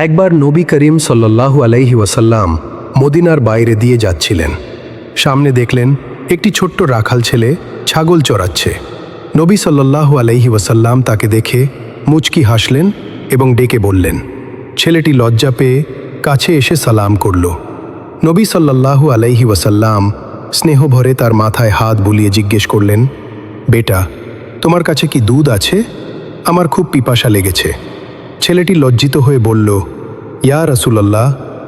একবার নবী করিম সাল্লাল্লাহু আলাইহি ওয়াসাল্লাম মদিনার বাইরে দিয়ে যাচ্ছিলেন। সামনে দেখলেন একটি ছোট্ট রাখাল ছেলে ছাগল চড়াচ্ছে। নবী সাল্লাল্লাহু আলাইহি ওয়াসাল্লাম তাকে দেখে মুচকি হাসলেন এবং ডেকে বললেন। ছেলেটি লজ্জা পেয়ে কাছে এসে সালাম করল। নবী সাল্লাল্লাহু আলাইহি ওয়াসাল্লাম স্নেহ ভরে তার মাথায় হাত বুলিয়ে জিজ্ঞেস করলেন, বেটা, তোমার কাছে কি দুধ আছে? আমার খুব পিপাসা লেগেছে। ছেলেটি লজ্জিত হয়ে বলল, ইয়া রাসূলুল্লাহ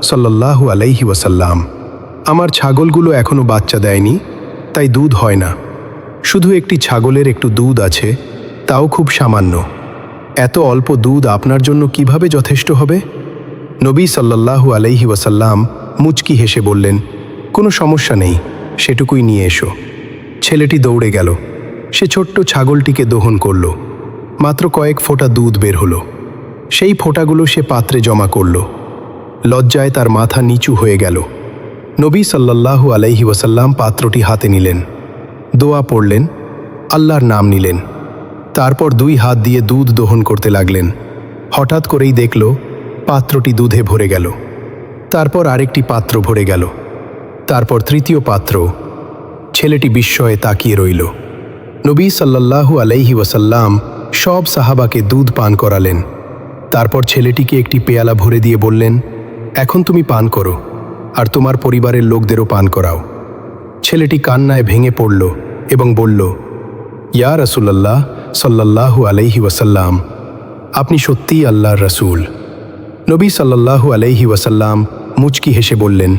সাল্লাল্লাহু আলাইহি ওয়াসাল্লাম, আমার ছাগলগুলো এখনো বাচ্চা দেয়নি, তাই দুধ হয় না। শুধু একটি ছাগলের একটু দুধ আছে, তাও খুব সামান্য। এত অল্প দুধ আপনার জন্য কিভাবে যথেষ্ট হবে? নবী সাল্লাল্লাহু আলাইহি ওয়াসাল্লাম মুচকি হেসে বললেন, কোনো সমস্যা নেই, সেটুকুই নিয়ে এসো। ছেলেটি দৌড়ে গেল। সে ছোট্ট ছাগলটিকে দহন করল। মাত্র কয়েক ফোঁটা দুধ বের হলো। সেই ফোঁটাগুলো সে পাত্রে জমা করল। লজ্জায় তার মাথা নিচু হয়ে গেল। নবী সাল্লাল্লাহু আলাইহি ওয়াসাল্লাম পাত্রটি হাতে নিলেন, দোয়া পড়লেন, আল্লাহর নাম নিলেন। তারপর 2 হাত দিয়ে দুধ দহন করতে লাগলেন। হঠাৎ করেই দেখল পাত্রটি দুধে ভরে গেল। তারপর আরেকটি পাত্র ভরে গেল। তারপর 3য় পাত্র। ছেলেটি বিস্ময়ে তাকিয়ে রইল। নবী সাল্লাল্লাহু আলাইহি ওয়াসাল্লাম সব সাহাবাকে দুধ পান করালেন। তারপর ছেলেটিকে একটি পেয়ালা ভরে দিয়ে বললেন, এখন তুমি পান করো, আর তোমার পরিবারের লোকদেরও পান করাও। ছেলেটি কান্নায় ভেঙে পড়ল এবং বলল, ইয়া রাসূলুল্লাহ সাল্লাল্লাহু আলাইহি ওয়াসাল্লাম, আপনি সত্যিই আল্লাহর রাসূল। নবী সাল্লাল্লাহু আলাইহি ওয়াসাল্লাম মুচকি হেসে বললেন,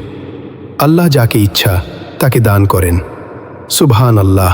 আল্লাহ যাকে ইচ্ছা তাকে দান করেন। সুবহানাল্লাহ।